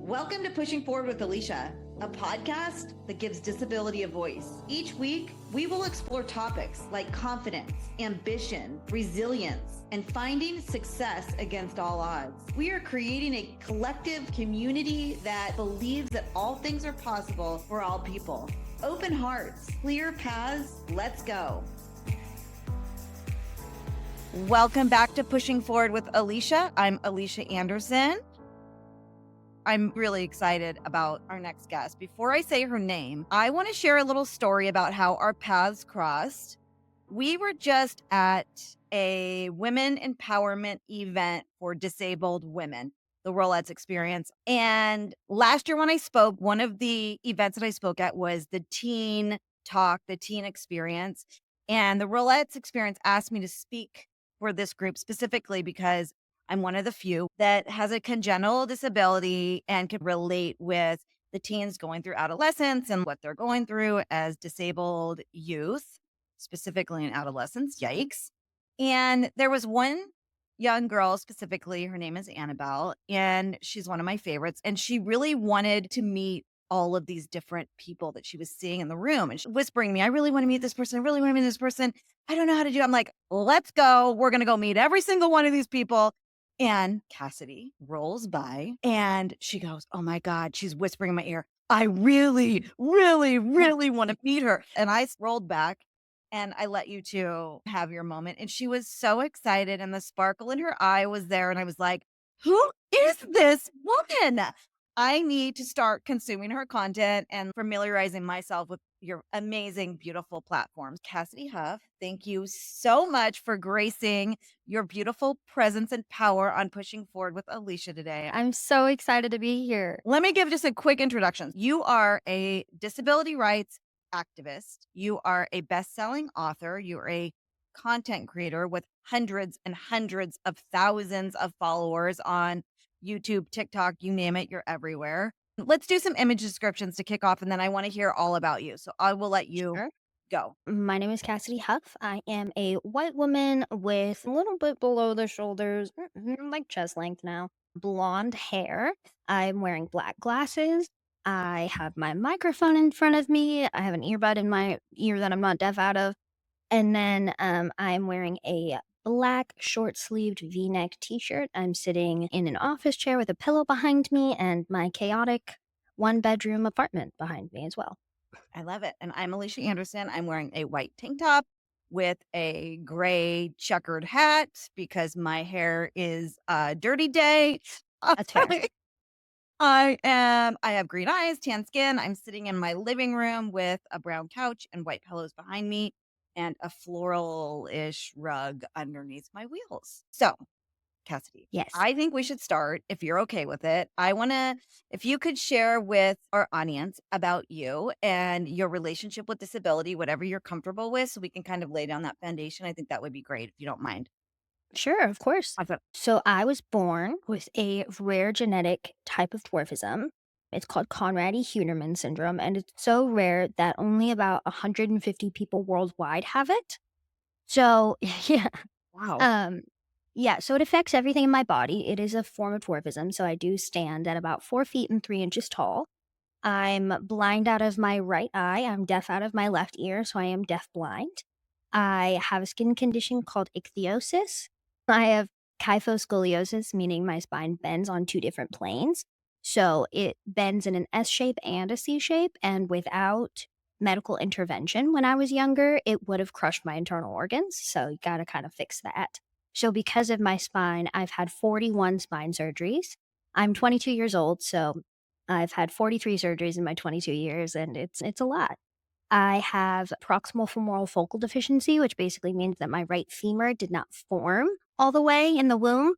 Welcome to Pushing Forward with Alycia, a podcast that gives disability a voice. Each week, we will explore topics like confidence, ambition, resilience, and finding success against all odds. We are creating a collective community that believes that all things are possible for all people. Open hearts, clear paths, let's go. Welcome back to Pushing Forward with Alycia. I'm Alycia Anderson. I'm really excited about our next guest. Before I say her name, I want to share a little story about how our paths crossed. We were just at a women empowerment event for disabled women, the Rolettes Experience. And last year when I spoke, one of the events that I spoke at was the Teen Talk, the Teen Experience. And the Rolettes Experience asked me to speak for this group specifically because I'm one of the few that has a congenital disability and can relate with the teens going through adolescence and what they're going through as disabled youth, specifically in adolescence. Yikes. And there was one young girl specifically, her name is Annabelle, and she's one of my favorites. And she really wanted to meet all of these different people that she was seeing in the room. And she was whispering to me, I really want to meet this person. I really want to meet this person. I don't know how to do it. I'm like, let's go. We're going to go meet every single one of these people. And Cassidy rolls by and she goes, oh my God, she's whispering in my ear, I really, really, really want to meet her. And I rolled back and I let you two have your moment. And she was so excited and the sparkle in her eye was there. And I was like, who is this woman? I need to start consuming her content and familiarizing myself with your amazing, beautiful platforms. Cassidy Huff, thank you so much for gracing your beautiful presence and power on Pushing Forward with Alycia today. I'm so excited to be here. Let me give just a quick introduction. You are a disability rights activist. You are a best-selling author. You're a content creator with hundreds and hundreds of thousands of followers on YouTube, TikTok, you name it, you're everywhere. Let's do some image descriptions to kick off, and then I want to hear all about you. So I will let you go. My name is Cassidy Huff. I am a white woman with a little bit below the shoulders, like chest length now, blonde hair. I'm wearing black glasses. I have my microphone in front of me. I have an earbud in my ear that I'm not deaf out of. And then I'm wearing a black short-sleeved V-neck t-shirt. I'm sitting in an office chair with a pillow behind me and my chaotic one-bedroom apartment behind me as well. I love it. And I'm Alycia Anderson. I'm wearing a white tank top with a gray checkered hat because my hair is a dirty day. That's fair. I have green eyes, tan skin. I'm sitting in my living room with a brown couch and white pillows behind me and a floral-ish rug underneath my wheels. So, Cassidy, Yes. I think we should start, if you're okay with it. I want to, if you could share with our audience about you and your relationship with disability, whatever you're comfortable with, so we can kind of lay down that foundation. I think that would be great if you don't mind. Sure, of course. So I was born with a rare genetic type of dwarfism. It's called Conradi-Hunerman syndrome, and it's so rare that only about 150 people worldwide have it. So, yeah. Wow. Yeah, so it affects everything in my body. It is a form of dwarfism, so I do stand at about 4 feet and 3 inches tall. I'm blind out of my right eye. I'm deaf out of my left ear, so I am deaf-blind. I have a skin condition called ichthyosis. I have kyphoscoliosis, meaning my spine bends on 2 different planes. So it bends in an S shape and a C shape, and without medical intervention when I was younger, it would have crushed my internal organs. So you got to kind of fix that. So because of my spine, I've had 41 spine surgeries. I'm 22 years old, so I've had 43 surgeries in my 22 years, and it's a lot. I have proximal femoral focal deficiency, which basically means that my right femur did not form all the way in the womb.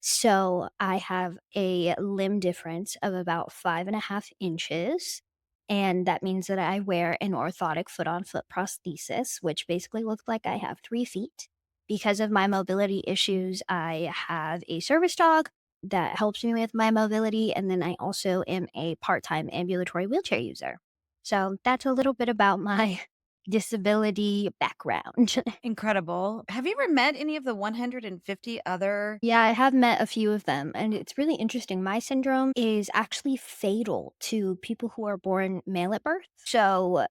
So I have a limb difference of about 5.5 inches. And that means that I wear an orthotic foot-on-foot prosthesis, which basically looks like I have 3 feet. Because of my mobility issues, I have a service dog that helps me with my mobility. And then I also am a part-time ambulatory wheelchair user. So that's a little bit about my disability background. Incredible. Have you ever met any of the 150 other? Yeah, I have met a few of them, and it's really interesting. My syndrome is actually fatal to people who are born male at birth. So,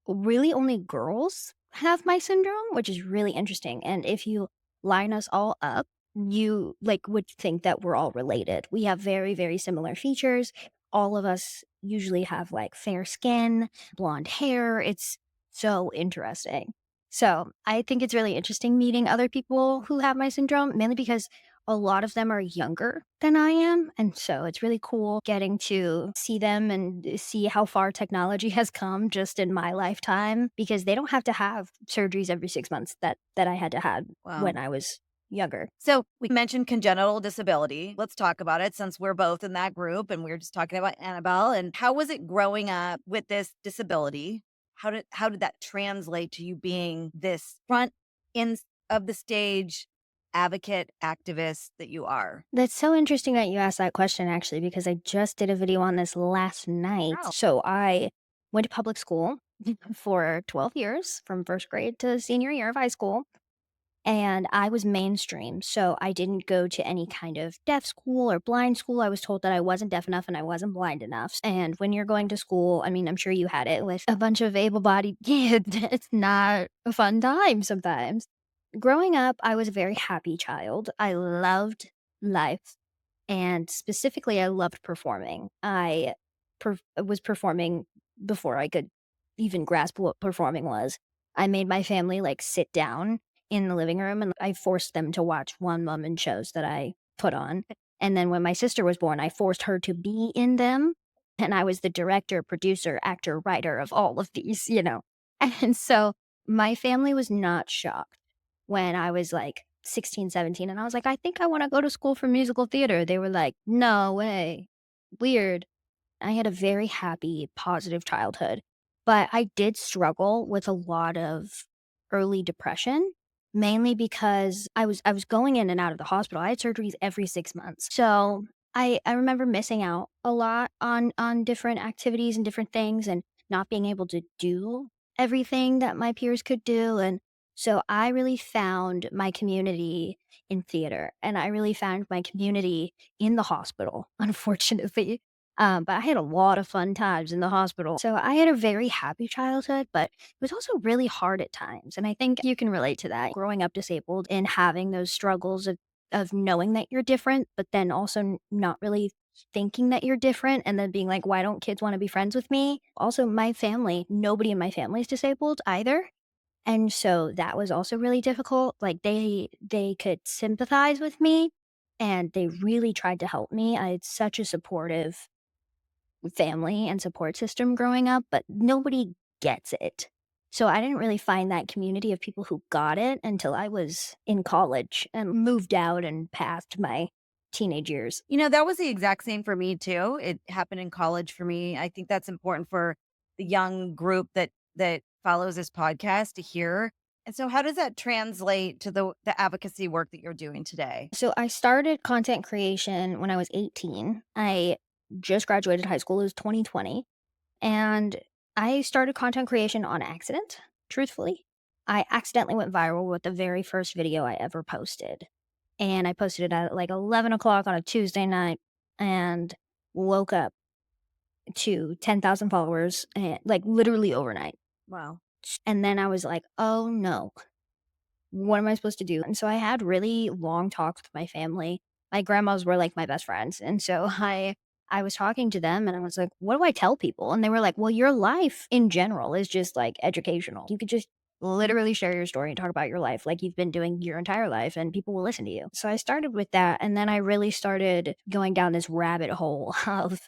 really only girls have my syndrome, which is really interesting. And if you line us all up, you like would think that we're all related. We have very, very similar features. All of us usually have like fair skin, blonde hair. It's so interesting. So I think it's really interesting meeting other people who have my syndrome, mainly because a lot of them are younger than I am. And so it's really cool getting to see them and see how far technology has come just in my lifetime because they don't have to have surgeries every 6 months that I had to have Wow. when I was younger. So we mentioned congenital disability. Let's talk about it since we're both in that group and we were just talking about Annabelle. And how was it growing up with this disability? How did that translate to you being this front end of the stage advocate activist that you are? That's so interesting that you asked that question actually, because I just did a video on this last night. Wow. So I went to public school for 12 years from first grade to senior year of high school. And I was mainstream, so I didn't go to any kind of deaf school or blind school. I was told that I wasn't deaf enough and I wasn't blind enough. And when you're going to school, I mean, I'm sure you had it with a bunch of able bodied kids, it's not a fun time sometimes. Growing up, I was a very happy child. I loved life. And specifically, I loved performing. Was performing before I could even grasp what performing was. I made my family like sit down in the living room and I forced them to watch one woman shows that I put on. And then when my sister was born, I forced her to be in them. And I was the director, producer, actor, writer of all of these. And so my family was not shocked when I was like 16, 17, and I was like, "I think I wanna go to school for musical theater." They were like, "No way. Weird." I had a very happy, positive childhood, but I did struggle with a lot of early depression, mainly because I was going in and out of the hospital. I had surgeries every 6 months. So, I remember missing out a lot on different activities and different things and not being able to do everything that my peers could do, and so I really found my community in theater, and I really found my community in the hospital, unfortunately. But I had a lot of fun times in the hospital. So I had a very happy childhood, but it was also really hard at times. And I think you can relate to that growing up disabled and having those struggles of knowing that you're different, but then also not really thinking that you're different and then being like, why don't kids want to be friends with me? Also, my family, nobody in my family is disabled either. And so that was also really difficult. Like they could sympathize with me and they really tried to help me. I had such a supportive family and support system growing up, but nobody gets it. So I didn't really find that community of people who got it until I was in college and moved out and past my teenage years. That was the exact same for me too. It happened in college for me. I think that's important for the young group that follows this podcast to hear. And so how does that translate to the advocacy work that you're doing today? So I started content creation when I was 18. I just graduated high school. It was 2020. And I started content creation on accident, truthfully. I accidentally went viral with the very first video I ever posted. And I posted it at like 11 o'clock on a Tuesday night and woke up to 10,000 followers, and, like literally overnight. Wow. And then I was like, oh no, what am I supposed to do? And so I had really long talks with my family. My grandmas were like my best friends. And so I was talking to them and I was like, what do I tell people? And they were like, well, your life in general is just like educational. You could just literally share your story and talk about your life like you've been doing your entire life and people will listen to you. So I started with that and then I really started going down this rabbit hole of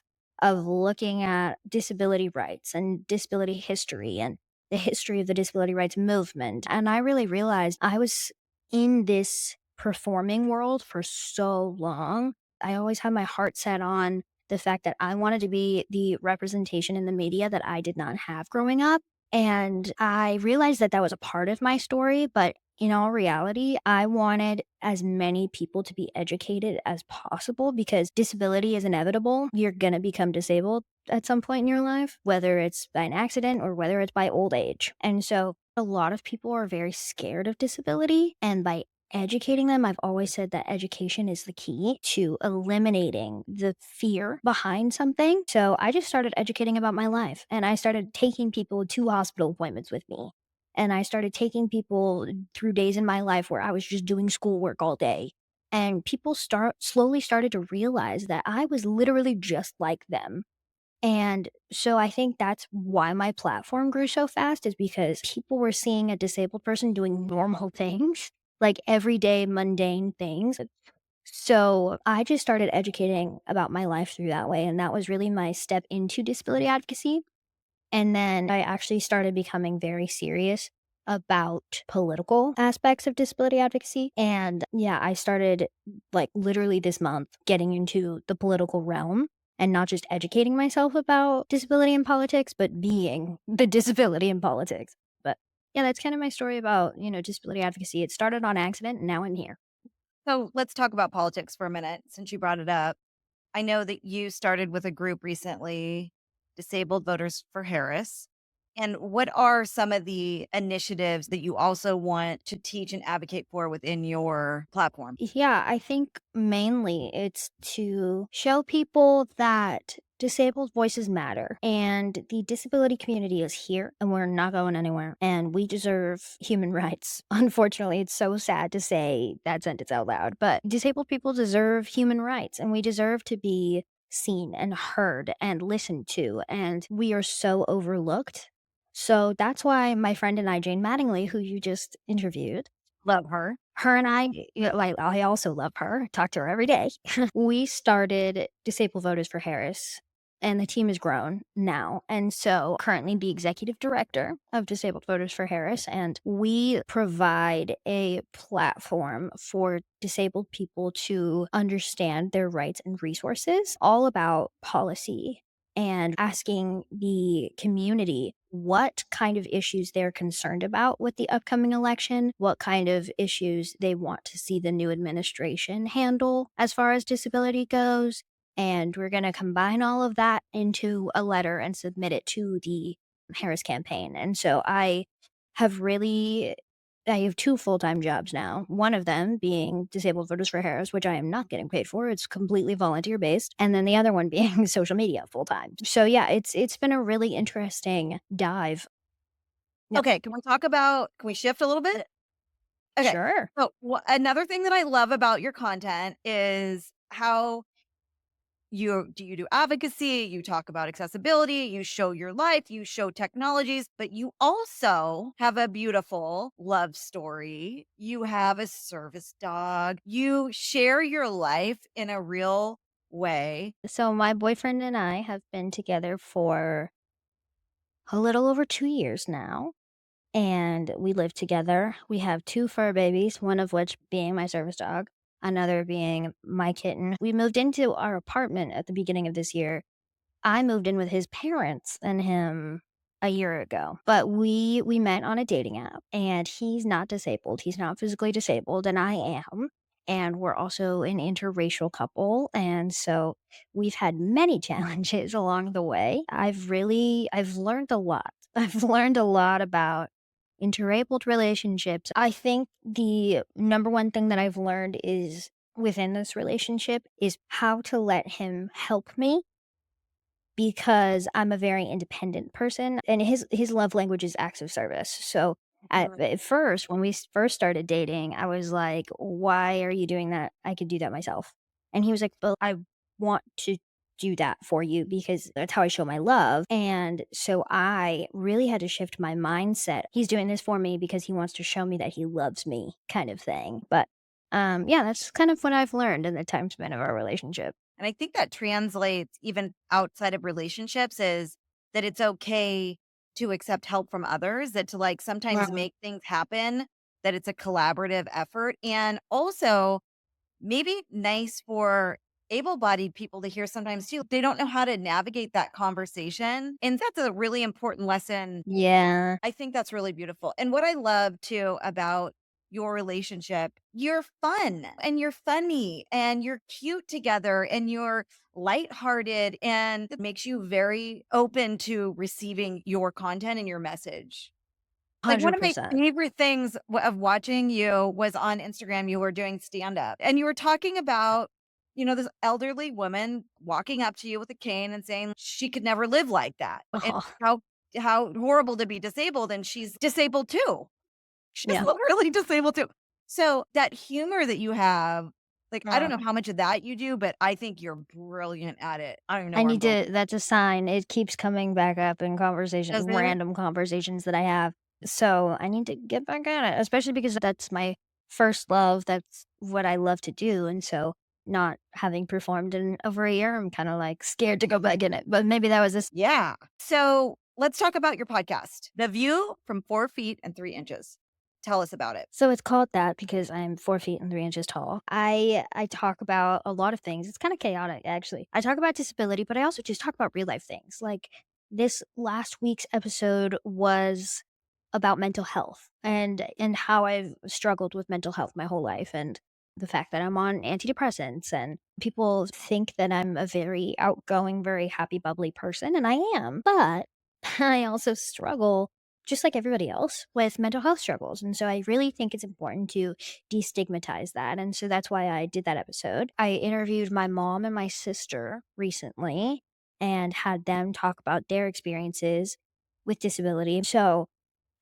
looking at disability rights and disability history and the history of the disability rights movement. And I really realized I was in this performing world for so long. I always had my heart set on the fact that I wanted to be the representation in the media that I did not have growing up. And I realized that that was a part of my story, but in all reality, I wanted as many people to be educated as possible because disability is inevitable. You're going to become disabled. at some point in your life, whether it's by an accident or whether it's by old age. And so a lot of people are very scared of disability. And by educating them, I've always said that education is the key to eliminating the fear behind something. So I just started educating about my life and I started taking people to hospital appointments with me. And I started taking people through days in my life where I was just doing schoolwork all day. And people slowly started to realize that I was literally just like them. And so I think that's why my platform grew so fast is because people were seeing a disabled person doing normal things, like everyday mundane things. So I just started educating about my life through that way. And that was really my step into disability advocacy. And then I actually started becoming very serious about political aspects of disability advocacy. And yeah, I started like literally this month getting into the political realm and not just educating myself about disability in politics, but being the disability in politics. But yeah, that's kind of my story about, disability advocacy. It started on accident and now I'm here. So let's talk about politics for a minute since you brought it up. I know that you started with a group recently, Disabled Voters for Harris. And what are some of the initiatives that you also want to teach and advocate for within your platform? Yeah, I think mainly it's to show people that disabled voices matter and the disability community is here and we're not going anywhere and we deserve human rights. Unfortunately, it's so sad to say that sentence out loud, but disabled people deserve human rights and we deserve to be seen and heard and listened to, and we are so overlooked. So that's why my friend and I, Jane Mattingly, who you just interviewed, Love her. her and I, like, I also love her, talk to her every day. We started Disabled Voters for Harris, and the team has grown now. And so currently the executive director of Disabled Voters for Harris, and we provide a platform for disabled people to understand their rights and resources, all about policy and asking the community what kind of issues they're concerned about with the upcoming election, what kind of issues they want to see the new administration handle as far as disability goes. And we're going to combine all of that into a letter and submit it to the Harris campaign. And so I have two full-time jobs now. One of them being Disabled Voters for Harris, which I am not getting paid for. It's completely volunteer based. And then the other one being social media full-time. So yeah, it's been a really interesting dive. No, Okay, can we shift a little bit? Okay. sure. So, another thing that I love about your content is how you do advocacy, you talk about accessibility, you show your life, you show technologies, but you also have a beautiful love story. You have a service dog. You share your life in a real way. So my boyfriend and I have been together for a little over 2 years now. And we live together. We have two fur babies, one of which being my service dog, another being my kitten. We moved into our apartment at the beginning of this year. I moved in with his parents and him a year ago, but we met on a dating app, and he's not disabled. He's not physically disabled, and I am. And we're also an interracial couple, and so we've had many challenges along the way. I've learned a lot. I've learned a lot about interabled relationships. I think the number one thing that I've learned is within this relationship is how to let him help me because I'm a very independent person and his love language is acts of service. So at first, when we first started dating, I was like, "Why are you doing that? I could do that myself." And he was like, "But I want to do that for you because that's how I show my love." And so I really had to shift my mindset. He's doing this for me because he wants to show me that he loves me, kind of thing. But yeah, that's kind of what I've learned in the time span of our relationship. And I think that translates even outside of relationships is that it's okay to accept help from others, that to like sometimes Wow. make things happen, that it's a collaborative effort. And also, maybe nice for able-bodied people to hear sometimes too. They don't know how to navigate that conversation, and that's a really important lesson. Yeah. I think that's really beautiful. And what I love too about your relationship, you're fun and you're funny and you're cute together and you're lighthearted, and it makes you very open to receiving your content and your message. Like, one of my 100%. favorite things of watching you was on Instagram. You were doing stand up and you were talking about, this elderly woman walking up to you with a cane and saying she could never live like that. And Oh, how horrible to be disabled, and she's disabled too. She's yeah. literally disabled too. So that humor that you have, like, I don't Uh, know how much of that you do, but I think you're brilliant at it. I don't even know I where I'm need going. to that's a sign. It keeps coming back up in Does it? random conversations that I have. So I need to get back at it, especially because that's my first love. That's what I love to do. And so not having performed in over a year, I'm kind of like scared to go back in it. But maybe that was this. Yeah. So let's talk about your podcast, The View from 4 feet and 3 inches. Tell us about it. So it's called that because I'm 4 feet and 3 inches tall. I talk about a lot of things. It's kind of chaotic, actually. I talk about disability, but I also just talk about real life things. Like this last week's episode was about mental health and how I've struggled with mental health my whole life, and the fact that I'm on antidepressants, and people think that I'm a very outgoing, very happy, bubbly person, and I am. But I also struggle just like everybody else with mental health struggles. And so I really think it's important to destigmatize that. And so that's why I did that episode. I interviewed my mom and my sister recently and had them talk about their experiences with disability. So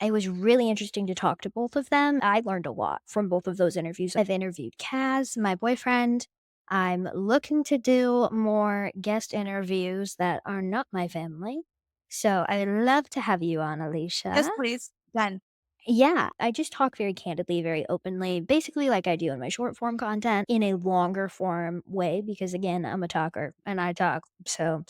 it was really interesting to talk to both of them. I learned a lot from both of those interviews. I've interviewed Kaz, my boyfriend. I'm looking to do more guest interviews that are not my family. So I'd love to have you on, Yes, Alicia. please. Done. Yeah, I just talk very candidly, very openly, basically like I do in my short form content in a longer form way because again, I'm a talker and I talk. So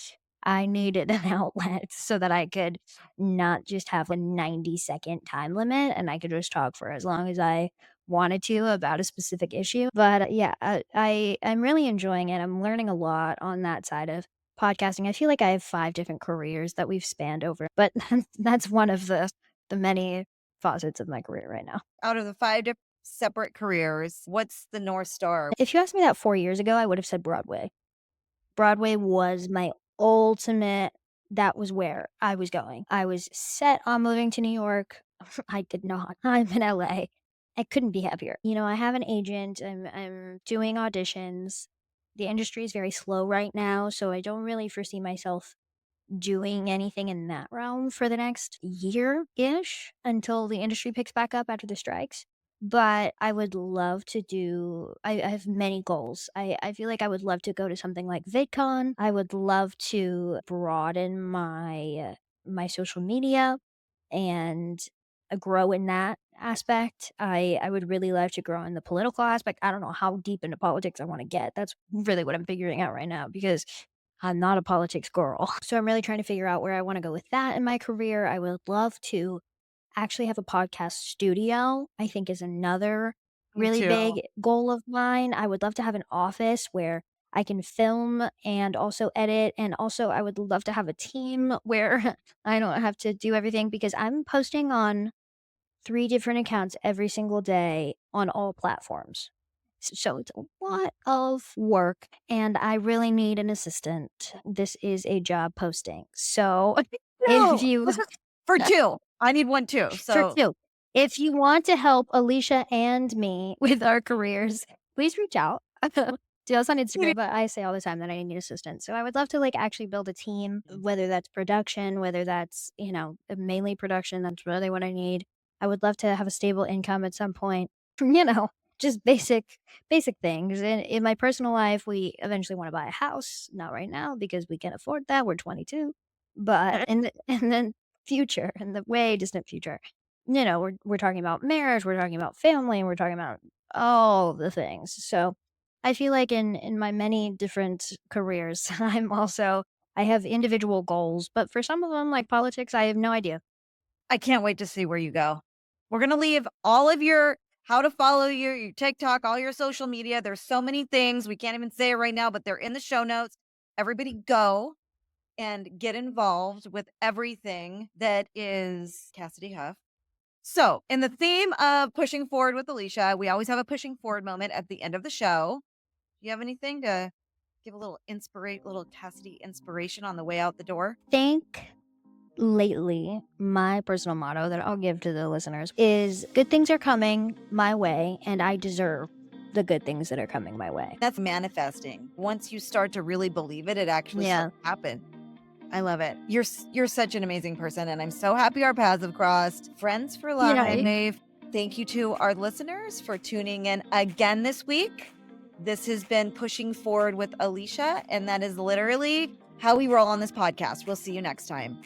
I needed an outlet so that I could not just have a 90-second time limit and I could just talk for as long as I wanted to about a specific issue. But yeah, I'm really enjoying it. I'm learning a lot on that side of podcasting. I feel like I have 5 different careers that we've spanned over, but that's one of the many facets of my career right now. Out of the five separate careers, what's the North Star? If you asked me that 4 years ago, I would have said Broadway. Broadway was my ultimate that was where I was going. I was set on moving to New York. I did not. I'm in LA. I couldn't be happier. I have an agent. I'm doing auditions. The industry is very slow right now, so I don't really foresee myself doing anything in that realm for the next year-ish until the industry picks back up after the strikes. But I would love to do I have many goals. I feel like I would love to go to something like VidCon. I would love to broaden my social media and grow in that aspect. I would really love to grow in the political aspect. I don't know how deep into politics I want to get. That's really what I'm figuring out right now because I'm not a politics girl. So I'm really trying to figure out where I want to go with that in my career. I would love to actually have a podcast studio, I think is another Me really too. big goal of mine. I would love to have an office where I can film and also edit. And also, I would love to have a team where I don't have to do everything because I'm posting on 3 different accounts every single day on all platforms. So it's a lot of work, and I really need an assistant. This is a job posting. So if No, you this is for two. I need one too. for So 2, if you want to help Alicia and me with our careers, please reach out. Do us on Instagram, but I say all the time that I need an assistant. So I would love to like actually build a team, whether that's production, whether that's, mainly production, that's really what I need. I would love to have a stable income at some point. Just basic things. In my personal life, we eventually want to buy a house. Not right now because we can't afford that. We're 22. But in the future, in the way distant future, we're talking about marriage, we're talking about family, and we're talking about all the things. So I feel like in my many different careers, I have individual goals, but for some of them, like politics, I have no idea. I can't wait to see where you go. We're going to leave all of your how to follow you, your TikTok, all your social media. There's so many things. We can't even say it right now, but they're in the show notes. Everybody go and get involved with everything that is Cassidy Huff. So, in the theme of pushing forward with Alycia, we always have a pushing forward moment at the end of the show. Do you have anything to give a little Cassidy inspiration on the way out the door? Think lately, my personal motto that I'll give to the listeners is good things are coming my way, and I deserve the good things that are coming my way. That's manifesting. Once you start to really believe it, it actually starts to happen. I love it. You're such an amazing person, and I'm so happy our paths have crossed. Friends for life. Thank you to our listeners for tuning in again this week. This has been Pushing Forward with Alycia, and that is literally how we roll on this podcast. We'll see you next time.